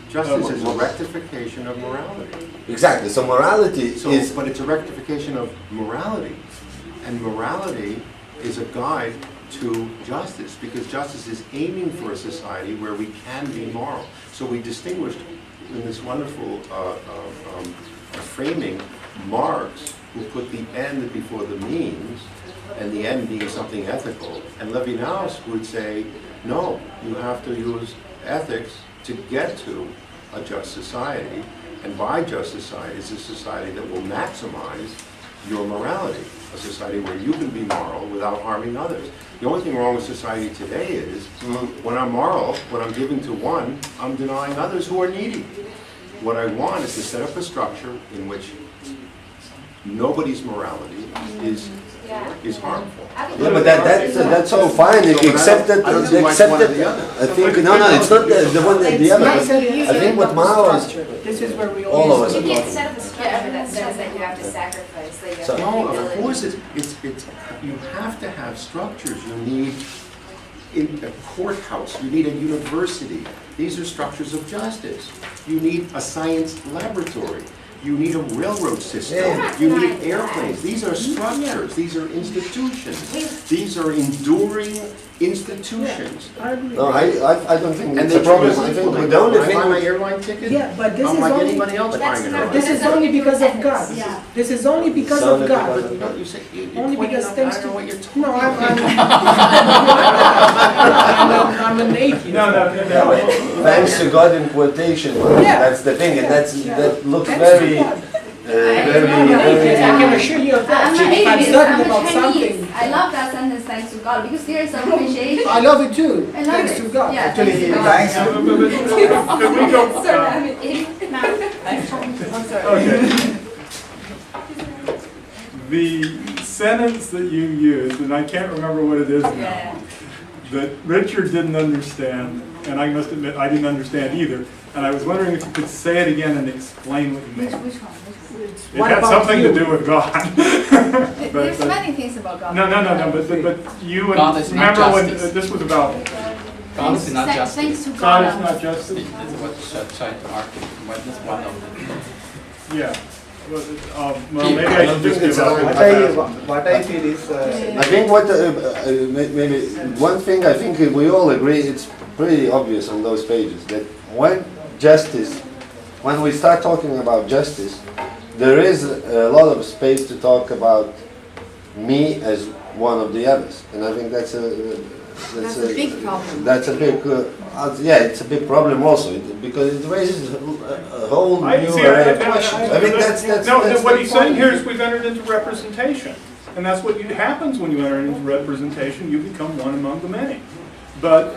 Justice is a rectification of morality. Exactly, so morality So, is, but it's a rectification of morality. And morality is a guide to justice, because justice is aiming for a society where we can be moral. So we distinguished in this wonderful framing Marx, who put the end before the means, and the end being something ethical. And Levinas would say, no, you have to use ethics to get to a just society. And by just society is a society that will maximize your morality, a society where you can be moral without harming others. The only thing wrong with society today is when I'm moral, when I'm giving to one, I'm denying others who are needy. What I want is to set up a structure in which nobody's morality is harmful. yeah, but that's all fine, except that, I don't see why it's one or the other. I think, no, it's not the one, the other. I think what Mao is, This is where we all of us You are can't talking. set up a structure that says that you have to sacrifice, that you have So- to No, have of humility. course, it's, you have to have structures. You need a courthouse, you need a university. These are structures of justice. You need a science laboratory. You need a railroad system. Yeah. You need airplanes. These are structures. These are institutions. These are enduring institutions. No, I don't think And it's they a problem. choose I think when the only I buy my thing. airline ticket, Yeah, but this I'm is like only, anybody else buying an airline this is only because of God. Yeah. This is only because It's only of God. because of But you say, you're Only pointing because out, thanks I don't know to- what you're talking No, about. I'm an atheist. No. Thanks to God in quotation marks. Yeah. That's the thing, and that looks Thanks to very, God. very, I'm an atheist. I very. can assure you of that. I'm an If I'm atheist, certain I'm a about Chinese. something, I love that sentence, thanks to God, because there's some appreciation. I love it too. I love Thanks it. to God. Yeah, thanks to God. Thanks. Could we go? Sorry, I'm an idiot. I'm sorry. Okay. The sentence that you used, and I can't remember what it is now, Yeah. that Richard didn't understand, and I must admit I didn't understand either, and I was wondering if you could say it again and explain what you Which meant. one? It What had about something you? to do with God. There's many things about God. No, but you God and, is not remember when justice. this was about, God is not Thanks justice. to God God. is not justice? This is what trying to argue. What is one of the Yeah. Well, maybe I should just give up. What I feel is, I think what, maybe, one thing I think we all agree, it's pretty obvious on those pages, that when justice, when we start talking about justice, there is a lot of space to talk about me as one of the others. And I think that's That's a big problem. That's a big, yeah, it's a big problem also, because it raises a whole I new see, array of questions. I think that's no, that's what the he's saying point. here is we've entered into representation. And that's what happens when you enter into representation, you become one among the many. But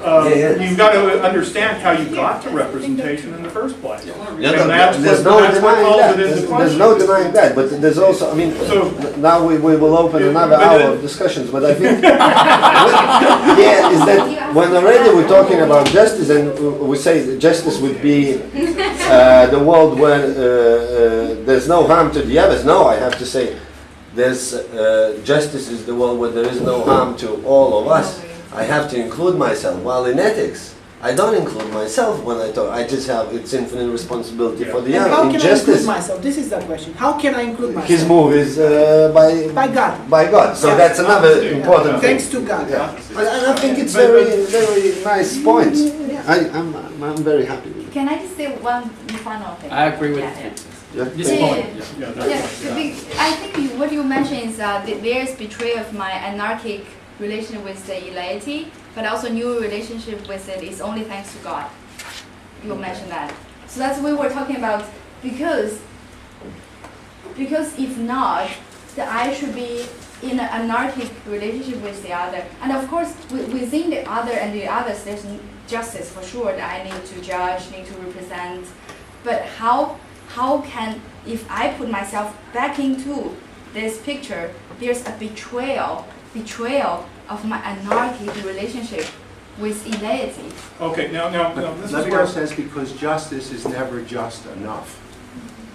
you've got to understand how you got to representation in the first place. Yeah, And no, that's there's what- no that's what denying calls that. it into There's no question. denying that. But there's also, I mean, So- now we will open Yeah, another but hour then- of discussions. But I think, yeah, is that when already we're talking about justice, and we say that justice would be the world where there's no harm to the others. No, I have to say, there's justice is the world where there is no harm to all of us. I have to include myself. While in ethics, I don't include myself when I talk. I just have it's infinite responsibility for the And other. how In can I include justice, myself? This is the question. How can I include myself? his move is By God. by God. So Yeah. that's another important thing. Thanks to God. Yeah. And I think it's But- very nice point. I'm very happy with it. Can I just say one final thing? I agree with Yeah. you. Yeah. This Yeah. point. Yeah, Yeah, that's- the big- I think what you mentioned is that there's betrayal of my anarchic relation with the laity, but also new relationship with it is only thanks to God. You mentioned that. So that's what we were talking about, because if not, then I should be in an anarchic relationship with the other. And of course, within the other and the others, there's justice for sure that I need to judge, need to represent. But how can, if I put myself back into this picture, there's a betrayal of my anarchic relationship with laity. Okay, now this is where, Levinas says because justice is never just enough.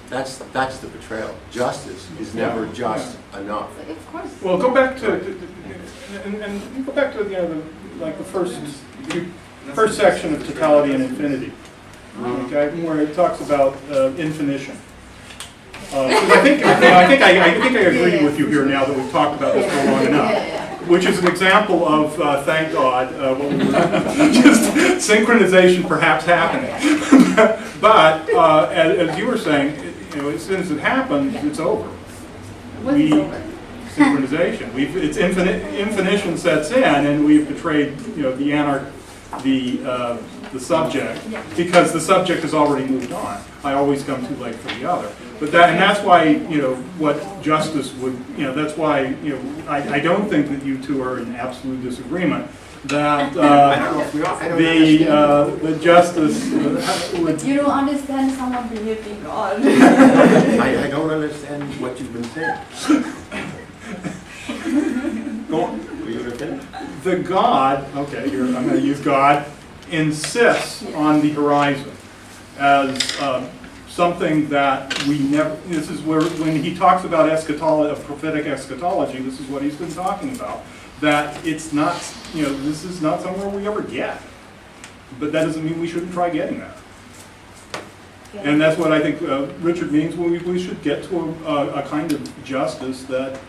That's the betrayal. Justice is never just enough. Of course. well, go back to, and go back to, like the first section of totality and infinity, okay, where it talks about infinition. 'Cause I think I agree with you here now that we've talked about this for long enough. Which is an example of, thank God, what we were just synchronization perhaps happening. But as you were saying, as soon as it happens, it's over. What is over? Synchronization. It's infinition sets in, and we've betrayed, the subject, because the subject has already moved on. I always come too late for the other. But that's why, what justice would, that's why, I don't think that you two are in absolute disagreement, that the justice would, You don't understand someone believed in God. I don't understand what you've been saying. Go on. Were you going to finish? the God, okay, here, I'm going to use God, insists on the horizon as something that we never, this is where, when he talks about eschatology, of prophetic eschatology, this is what he's been talking about, that it's not, this is not somewhere we ever get. But that doesn't mean we shouldn't try getting that. And that's what I think Richard means when we should get to a kind of justice that,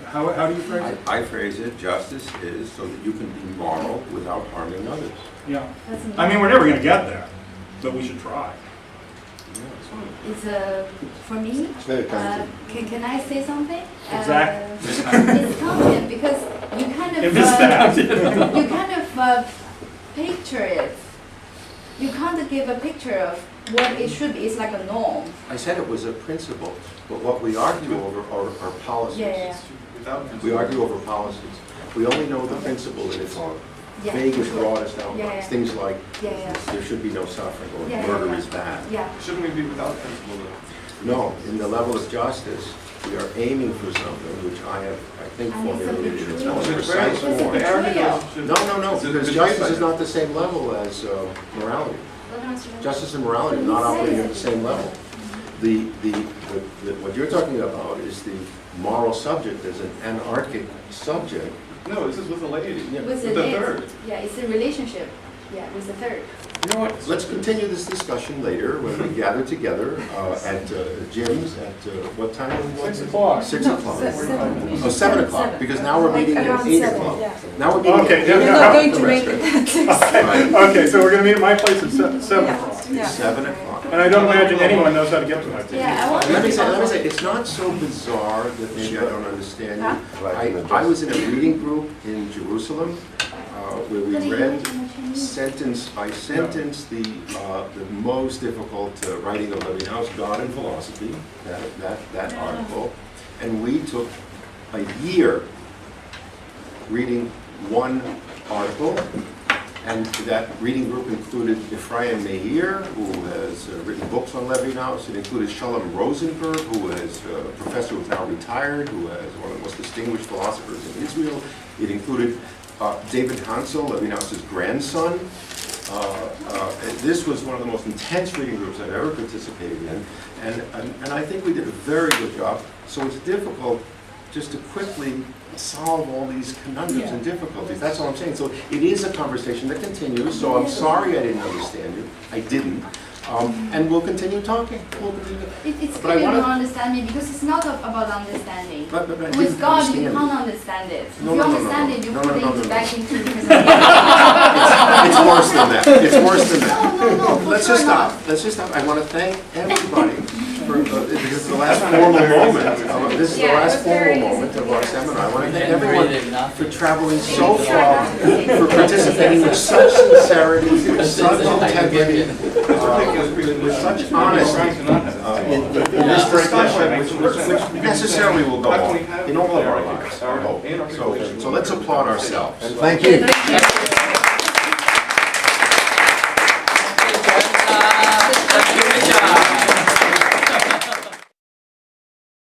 how do you phrase it? I phrase it, justice is so that you can be moral without harming others. Yeah. I mean, we're never going to get there, but we should try. It's for me. It's very kind. Can I say something? Exactly. It's Kantian because you kind of you kind of picture it. You can't give a picture of what it should be. It's like a norm. I said it was a principle, but what we argue over are policies. Yeah. We argue over policies. We only know the principle in its vaguest, broadest outlines. Things like there should be no suffering or murder is bad. Yeah. Shouldn't we be without principle though? No, in the level of justice, we are aiming for something which I think formulated in its most precise form. No, because justice is not the same level as morality. Justice and morality are not operating at the same level. What you're talking about is the moral subject as an anarchic subject. No, this is with the lady. Yeah. With the third. Yeah, it's a relationship. Yeah, with the third. You know what? Let's continue this discussion later when we gather together at Jim's at what time? 6 o'clock. 6 o'clock. Seven. Oh, 7 o'clock, because now we're meeting at around 8 7, o'clock. yeah. Now we're meeting at Okay, 8 yeah, We're yeah. not going to The make restaurant. it. Okay, so we're going to meet at my place at 7 Yeah. o'clock. Yeah. 7 o'clock. And I don't imagine anyone knows how to get to my place. Yeah, I want Let me to say, it's not so bizarre that maybe I don't understand you. I was in a reading group in Jerusalem where we read sentence by sentence the most difficult writing of Levin's God and Philosophy, that article, and we took a year reading one article. And that reading group included Ephraim Meir, who has written books on Levinas. It included Shalom Rosenberg, who is a professor who's now retired, who is one of the most distinguished philosophers in Israel. It included David Hansel, Levinas's grandson. This was one of the most intense reading groups I've ever participated in. And I think we did a very good job. So it's difficult just to quickly solve all these conundrums and difficulties. That's all I'm saying. So it is a conversation that continues. So I'm sorry I didn't understand you. I didn't. And we'll continue talking. It's But I clear you wanna- don't understand me because it's not about understanding. But I With didn't God, understand you it. can't understand it. If No, you no, no, understand no, it, you no, put no, no, it no, back no. into presentation. It's worse than that. It's worse than that. No, for Let's sure just not. stop. Let's just stop. I want to thank everybody for this is the last formal moment. This is the last formal moment of our seminar. I want to thank everyone for traveling so far, for participating with such sincerity, with such integrity, with such honesty in this discussion, which necessarily will go on in all of our lives. I hope. So let's applaud ourselves. Thank you. Thank you.